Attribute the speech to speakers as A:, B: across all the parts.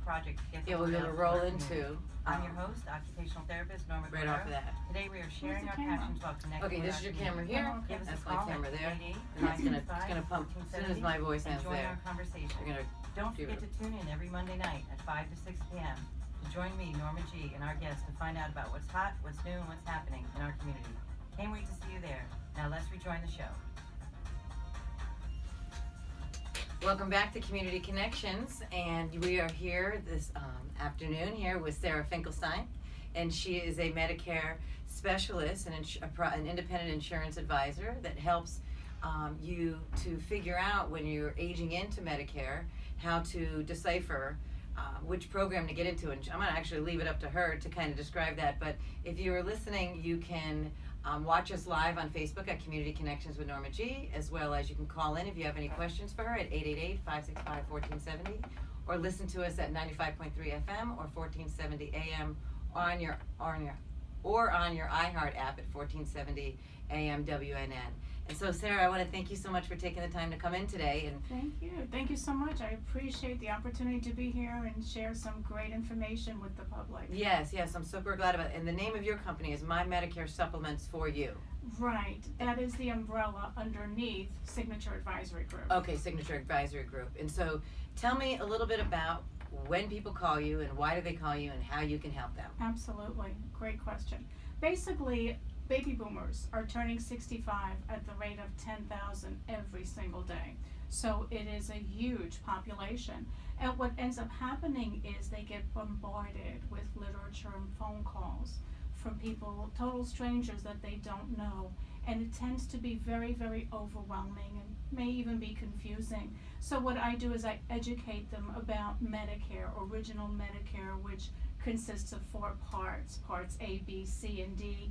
A: project to get
B: Yeah, we're
A: someone
B: gonna
A: else
B: roll
A: working
B: into.
A: with you. I'm your host, occupational therapist Norma
B: Right
A: Guerrero.
B: off of that.
A: Today we are sharing
C: the
A: our
C: camera?
A: passions while connecting
B: Okay,
A: with
B: this
A: our
B: is your
A: community.
B: camera here.
C: Oh, okay.
A: Give us
B: That's
A: a
B: my
A: call
B: camera
A: at
B: there.
A: 888
B: And it's gonna pump as soon as my voice
A: and
B: ends
A: join
B: there.
A: our conversation.
B: We're gonna
A: Don't
B: give
A: forget
B: it
A: to tune in every Monday night at 5 to 6 p.m. to join me, Norma G, and our guests to find out about what's hot, what's new, and what's happening in our community. Can't wait to see you there. Now let's rejoin the show.
B: Welcome back to Community Connections, and we are here this afternoon here with Sara Finkelstein, and she is a Medicare specialist and an independent insurance advisor that helps you to figure out when you're aging into Medicare how to decipher which program to get into. And I'm going to actually leave it up to her to kind of describe that, but if you're listening, you can watch us live on Facebook at Community Connections with Norma G, as well as you can call in if you have any questions for her at 888-565-1470, or listen to us at 95.3 FM or 1470 AM on your iHeart app at 1470 AM WNN. And so, Sara, I want to thank you so much for taking the time to come in today. And
C: Thank you. Thank you so much. I appreciate the opportunity to be here and share some great information with the public.
B: yes, I'm super glad about it. And the name of your company is My Medicare Supplements for You.
C: Right. That is the umbrella underneath Signature Advisory Group.
B: Okay, Signature Advisory Group. And so, tell me a little bit about when people call you and why do they call you and how you can help them.
C: Absolutely. Great question. Basically, baby boomers are turning 65 at the rate of 10,000 every single day. So it is a huge population. And what ends up happening is they get bombarded with literature and phone calls from people, total strangers that they don't know. And it tends to be very, very overwhelming and may even be confusing. So what I do is I educate them about Medicare, original Medicare, which consists of 4 parts, parts A, B, C, and D,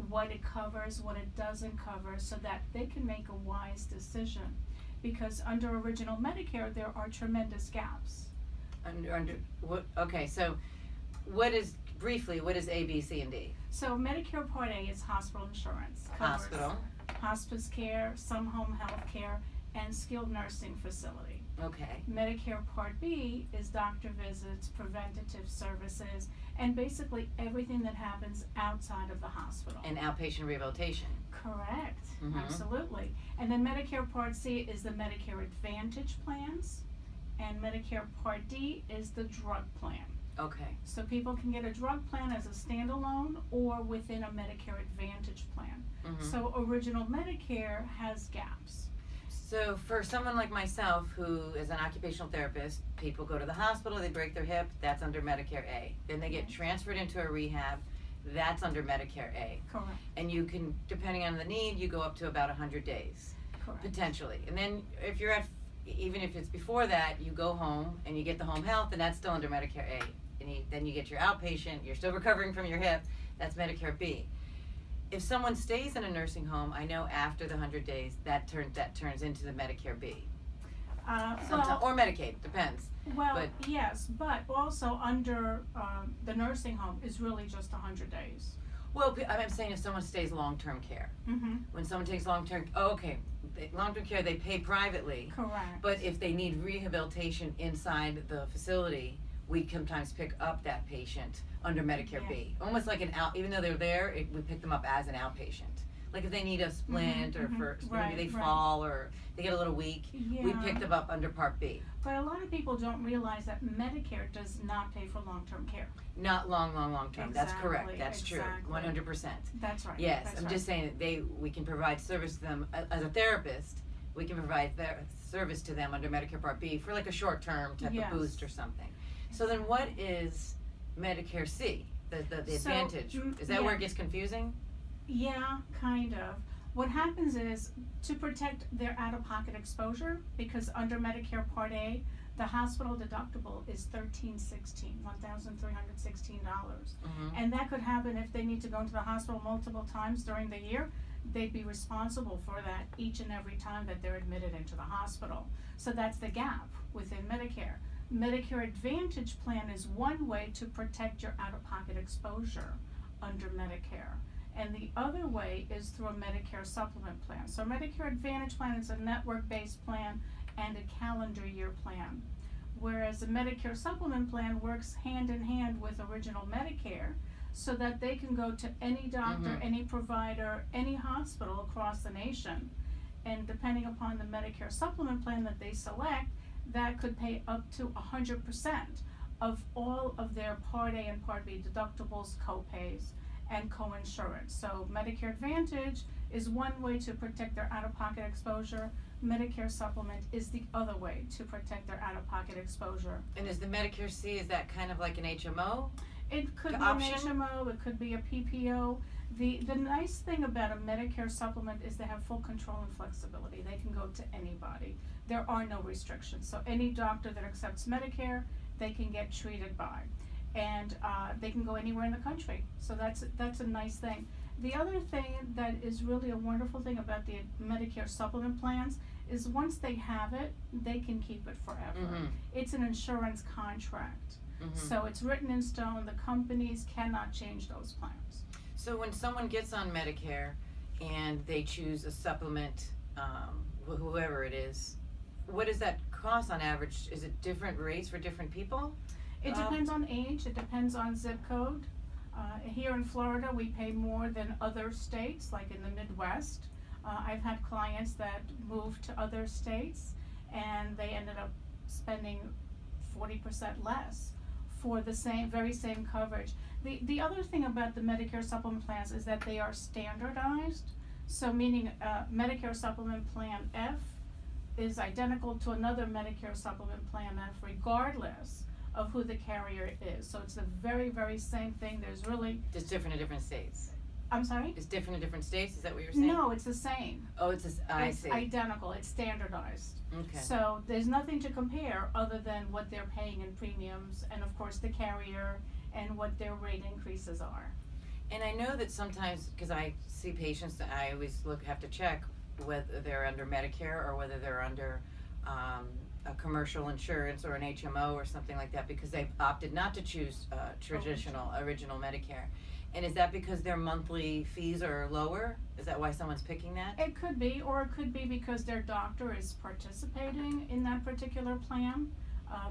C: what it covers, what it doesn't cover, so that they can make a wise decision. Because under original Medicare, there are tremendous gaps.
B: Okay, so what is A, B, C, and D?
C: So Medicare Part A is hospital insurance. Covers
B: Hospital.
C: hospice care, some home health care, and skilled nursing facility.
B: Okay.
C: Medicare Part B is doctor visits, preventative services, and basically everything that happens outside of the hospital.
B: And outpatient rehabilitation.
C: Correct,
B: Mhm.
C: absolutely. And then Medicare Part C is the Medicare Advantage plans, and Medicare Part D is the drug plan.
B: Okay.
C: So people can get a drug plan as a standalone or within a Medicare Advantage plan.
B: Mhm.
C: So original Medicare has gaps.
B: So for someone like myself who is an occupational therapist, people go to the hospital, they break their hip, that's under Medicare A. Then they get transferred into a rehab, that's under Medicare A.
C: Correct,
B: And you can, depending on the need, you go up to about 100 days,
C: correct.
B: potentially. And then if you're at, even if it's before that, you go home and you get the home health, and that's still under Medicare A. And then you get your outpatient, you're still recovering from your hip, that's Medicare B. If someone stays in a nursing home, I know after the 100 days, that turns into the Medicare B. Or Medicaid, depends.
C: Well, yes, but also under the nursing home is really just 100 days.
B: Well, I'm saying if someone stays long-term care.
C: Mm-hmm.
B: When someone takes long-term care, they pay privately.
C: Correct.
B: But if they need rehabilitation inside the facility, we sometimes pick up that patient under Medicare B. Almost like even though they're there, we pick them up as an outpatient. Like if they need a splint or for maybe they fall or they get a little weak, we pick them up under Part B.
C: But a lot of people don't realize that Medicare does not pay for long-term care.
B: Not long term. That's correct.
C: Exactly,
B: That's true. 100%.
C: That's right.
B: Yes,
C: that's
B: I'm
C: right.
B: just saying that we can provide service to them as a therapist. We can provide service to them under Medicare Part B for like a short-term type of boost or something. So then, what is Medicare C? The Advantage. Is that where it gets confusing?
C: Yeah, kind of. What happens is to protect their out-of-pocket exposure, because under Medicare Part A, the hospital deductible is $1,316. And that could happen if they need to go into the hospital multiple times during the year. They'd be responsible for that each and every time that they're admitted into the hospital. So that's the gap within Medicare. Medicare Advantage plan is one way to protect your out-of-pocket exposure under Medicare. And the other way is through a Medicare supplement plan. So Medicare Advantage plan is a network-based plan and a calendar year plan. whereas a Medicare supplement plan works hand in hand with original Medicare, so that they can go to any doctor, any provider, any hospital across the nation, and depending upon the Medicare supplement plan that they select, that could pay up to 100% of all of their Part A and Part B deductibles, co-pays, and co-insurance. So Medicare Advantage is one way to protect their out-of-pocket exposure. Medicare Supplement is the other way to protect their out-of-pocket exposure.
B: And is the Medicare C, is that kind of like an HMO?
C: It could be
B: option?
C: an HMO, it could be a PPO. The nice thing about a Medicare supplement is they have full control and flexibility. They can go to anybody. There are no restrictions. So any doctor that accepts Medicare, they can get treated by. And they can go anywhere in the country. So that's a nice thing. The other thing that is really a wonderful thing about the Medicare supplement plans is once they have it, they can keep it forever. It's an insurance contract. So it's written in stone. The companies cannot change those plans.
B: So when someone gets on Medicare and they choose a supplement, whoever it is, what does that cost on average? Is it different rates for different people?
C: It depends on age, it depends on zip code. Here in Florida, we pay more than other states, like in the Midwest. I've had clients that moved to other states and they ended up spending 40% less for the very same coverage. The other thing about the Medicare supplement plans is that they are standardized. So meaning Medicare supplement plan F is identical to another Medicare supplement plan F regardless of who the carrier is. So it's the very, very same thing. There's really
B: Just different in different states.
C: I'm sorry?
B: It's different in different states, is that what you're saying?
C: No, it's the same.
B: Oh, it's I
C: It's
B: see.
C: identical, it's standardized.
B: Okay.
C: So there's nothing to compare other than what they're paying in premiums and of course the carrier and what their rate increases are.
B: And I know that sometimes, because I see patients that I always have to check whether they're under Medicare or whether they're under a commercial insurance or an HMO or something like that, because they've opted not to choose original Medicare. And is that because their monthly fees are lower? Is that why someone's picking that?
C: It could be, or it could be because their doctor is participating in that particular plan.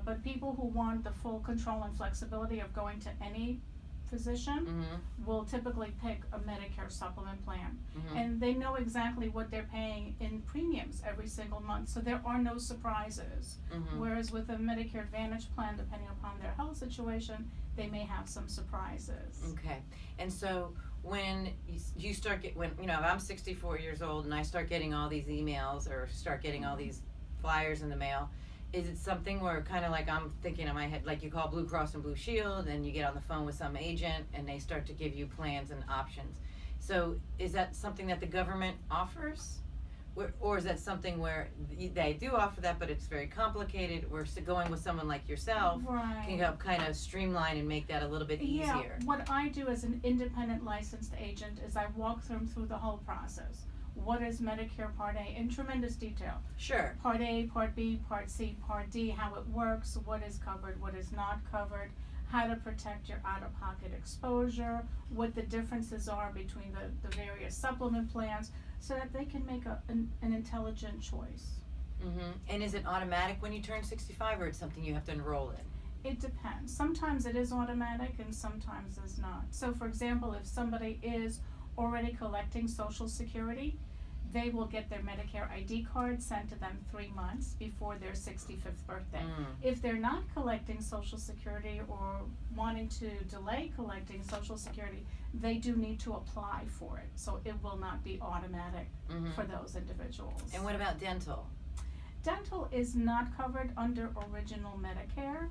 C: But people who want the full control and flexibility of going to any physician will typically pick a Medicare supplement plan. And they know exactly what they're paying in premiums every single month, so there are no surprises. Whereas with a Medicare Advantage plan, depending upon their health situation, they may have some surprises.
B: Okay. And so when you start when I'm 64 years old and I start getting all these emails or start getting all these flyers in the mail, is it something where kind of like I'm thinking in my head, like you call Blue Cross and Blue Shield and you get on the phone with some agent and they start to give you plans and options? So is that something that the government offers? Or is that something where they do offer that, but it's very complicated, where going with someone like yourself can help kind of streamline and make that a little bit easier?
C: Yeah, what I do as an independent licensed agent is I walk them through the whole process. What is Medicare Part A in tremendous detail.
B: Sure.
C: Part A, Part B, Part C, Part D, how it works, what is covered, what is not covered, how to protect your out-of-pocket exposure, what the differences are between the various supplement plans, so that they can make an intelligent choice.
B: And is it automatic when you turn 65, or it's something you have to enroll in?
C: It depends. Sometimes it is automatic and sometimes it's not. So for example, if somebody is already collecting Social Security, they will get their Medicare ID card sent to them 3 months before their 65th birthday. If they're not collecting Social Security or wanting to delay collecting Social Security, they do need to apply for it. So it will not be automatic for those individuals.
B: And what about dental?
C: Dental is not covered under original Medicare,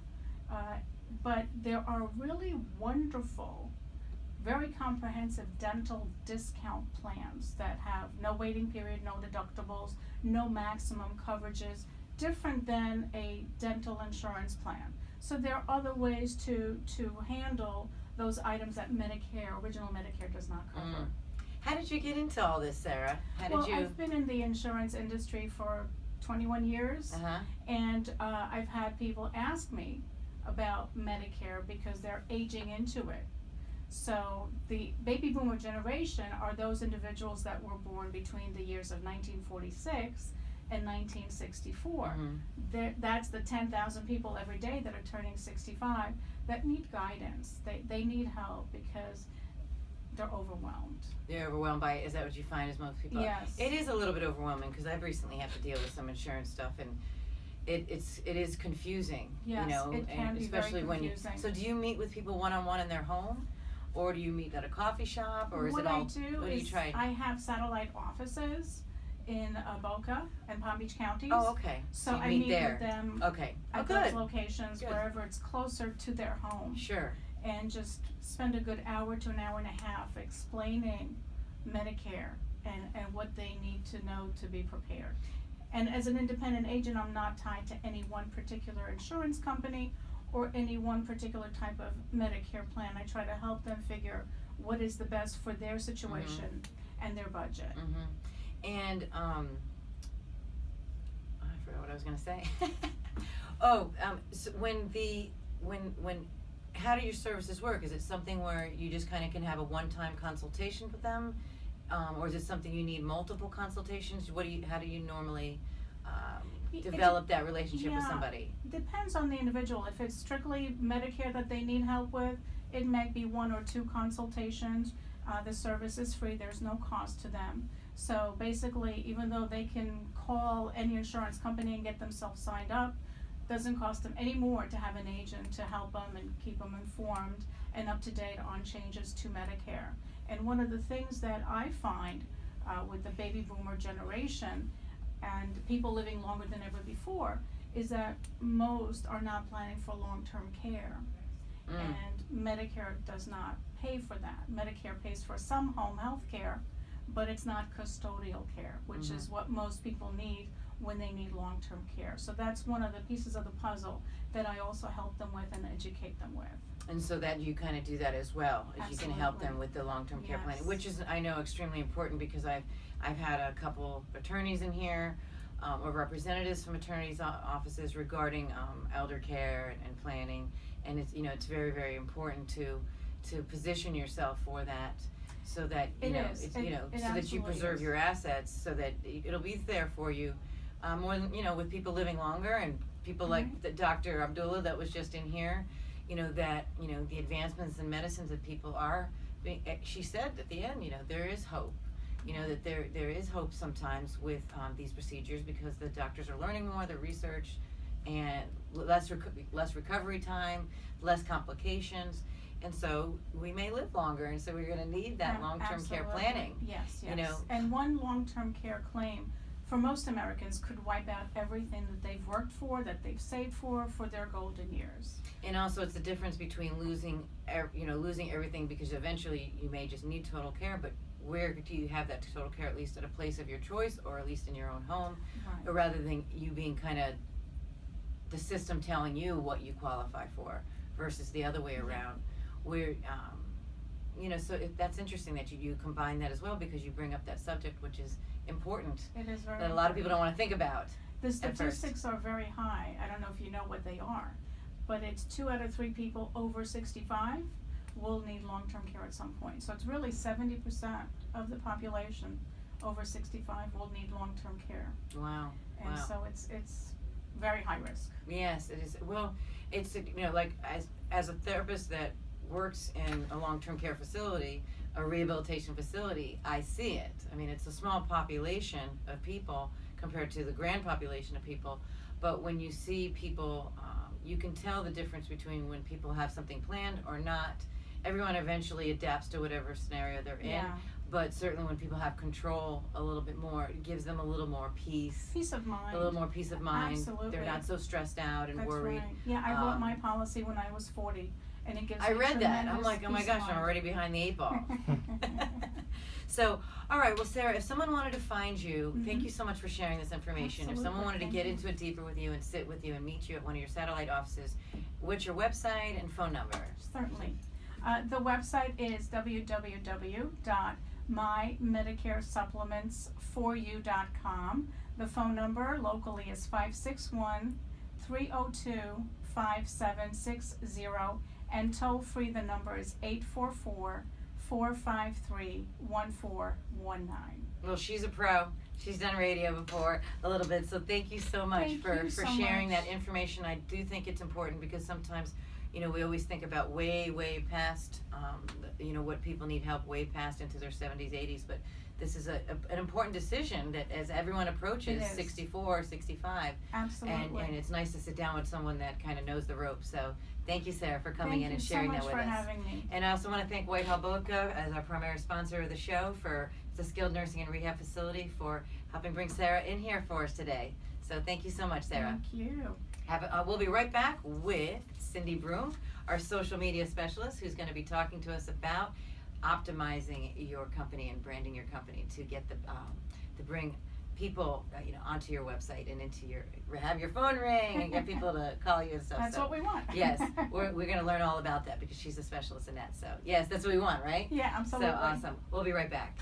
C: but there are really wonderful, very comprehensive dental discount plans that have no waiting period, no deductibles, no maximum coverages, different than a dental insurance plan. So there are other ways to handle those items that original Medicare does not cover.
B: How did you get into all this, Sarah?
C: I've been in the insurance industry for 21 years, and I've had people ask me about Medicare because they're aging into it. So the baby boomer generation are those individuals that were born between the years of 1946 in 1964.
B: Mm-hmm.
C: That's the 10,000 people every day that are turning 65 that need guidance. They need help because they're overwhelmed.
B: They're overwhelmed by it. Is that what you find as most people?
C: Yes.
B: It is a little bit overwhelming because I've recently had to deal with some insurance stuff, and it is confusing.
C: Yes,
B: you know,
C: it can
B: and
C: be
B: especially
C: very
B: when you.
C: confusing.
B: So do you meet with people one-on-one in their home, or do you meet at a coffee shop, or is
C: what
B: it all?
C: I do
B: what do
C: is
B: you try?
C: I have satellite offices in Boca and Palm Beach counties.
B: Oh, okay.
C: So
B: you
C: I
B: meet
C: meet
B: there.
C: with them
B: Okay.
C: at
B: Oh,
C: those
B: good.
C: locations
B: Good.
C: wherever it's closer to their home,
B: Sure.
C: and just spend a good hour to an hour and a half explaining Medicare and what they need to know to be prepared. And as an independent agent, I'm not tied to any one particular insurance company or any one particular type of Medicare plan. I try to help them figure what is the best for their situation and their budget.
B: Mm-hmm. And I forgot what I was gonna say. So when how do your services work? Is it something where you just kind of can have a one-time consultation with them, or is it something you need multiple consultations? How do you normally develop that relationship with somebody?
C: Depends on the individual. If it's strictly Medicare that they need help with, it might be 1 or 2 consultations. The service is free, there's no cost to them. So basically, even though they can call any insurance company and get themselves signed up, doesn't cost them any more to have an agent to help them and keep them informed and up to date on changes to Medicare. And one of the things that I find with the baby boomer generation and people living longer than ever before is that most are not planning for long-term care. And Medicare does not pay for that. Medicare pays for some home health care, but it's not custodial care, which is what most people need when they need long-term care. So that's one of the pieces of the puzzle that I also help them with and educate them with.
B: And so that you kind of do that as well, as you can help them
C: Absolutely.
B: with the long-term care planning,
C: Yes.
B: which is, I know, extremely important because I've had a couple attorneys in here, or representatives from attorneys' offices regarding elder care and planning, and it's, you know, it's very, very important to position yourself for that, so that you
C: It
B: know
C: is.
B: it's,
C: It-
B: you know,
C: it
B: so that you
C: absolutely
B: preserve
C: is.
B: your assets, so that it'll be there for you, more than, you know, with people living longer and people like the Dr. Abdullah that was just in here, you know, that, you know, the advancements in medicines that people are she said at the end, you know, there is hope. You know, that there is hope sometimes with these procedures because the doctors are learning more, the research, and less recovery time, less complications, and so we may live longer, and so we're going to need that long-term care
C: Absolutely.
B: planning.
C: Yes, yes.
B: You know.
C: And one long-term care claim for most Americans could wipe out everything that they've worked for, that they've saved for their golden years.
B: And also, it's the difference between losing everything because eventually you may just need total care, but where do you have that total care, at least at a place of your choice or at least in your own home,
C: Right.
B: rather than you being kind of the system telling you what you qualify for versus the other way around, where you know, so that's interesting that you combine that as well, because you bring up that subject, which is important,
C: It is very
B: that a lot of people don't want to think about.
C: The
B: first.
C: statistics are very high. I don't know if you know what they are, but it's 2 out of 3 people over 65 will need long-term care at some point. So it's really 70% of the population over 65 will need long-term care.
B: Wow.
C: And
B: Wow.
C: so it's very high risk.
B: Yes, it is. Well, it's, you know, like as a therapist that works in a long-term care facility, a rehabilitation facility, I see it. I mean, it's a small population of people compared to the grand population of people, but when you see people, you can tell the difference between when people have something planned or not. Everyone eventually adapts to whatever scenario they're in,
C: Yeah.
B: but certainly when people have control a little bit more, it gives them a little more peace.
C: Peace of mind.
B: A little more peace of mind.
C: Absolutely.
B: They're not so stressed out and
C: That's
B: worried.
C: right. Yeah, I bought my
B: Um,
C: policy when I was 40, and it gives
B: I
C: me
B: read that. I'm
C: tremendous
B: like, oh my
C: peace of
B: gosh, I'm
C: mind.
B: already behind the 8 ball. So, all right. Well, Sarah, if someone wanted to find you, thank you so much for sharing this information. If someone
C: Absolutely,
B: wanted to
C: thank
B: get
C: you.
B: into it deeper with you and sit with you and meet you at one of your satellite offices, what's your website and phone number?
C: Certainly. The website is www.mymedicaresupplementsforyou.com. The phone number locally is 561-302-5760, and toll free the number is 844-453-1419.
B: Well, she's a pro. She's done radio before a little bit, so thank you so much
C: Thank
B: for
C: you so
B: sharing
C: much.
B: that information. I do think it's important because sometimes, you know, we always think about way past, you know, what people need help way past into their 70s, 80s, but this is an important decision that as everyone approaches
C: It is.
B: 64, 65,
C: Absolutely.
B: and it's nice to sit down with someone that kind of knows the ropes. So thank you, Sarah, for coming in and sharing that with
C: Thank you so much
B: us.
C: for having me.
B: And I also want to thank Whitehall Boca as our primary sponsor of the show for the skilled nursing and rehab facility for helping bring Sarah in here for us today. So thank you so much, Sarah.
C: Thank you.
B: We'll be right back with Cindy Broom, our social media specialist, who's going to be talking to us about optimizing your company and branding your company to get the to bring people you know onto your website and into your have your phone ring and get people to call you and stuff.
C: That's
B: so,
C: what we want.
B: yes, we're going to learn all about that because she's a specialist in that. So yes, that's what we want, right?
C: Yeah, absolutely.
B: So awesome. We'll be right back.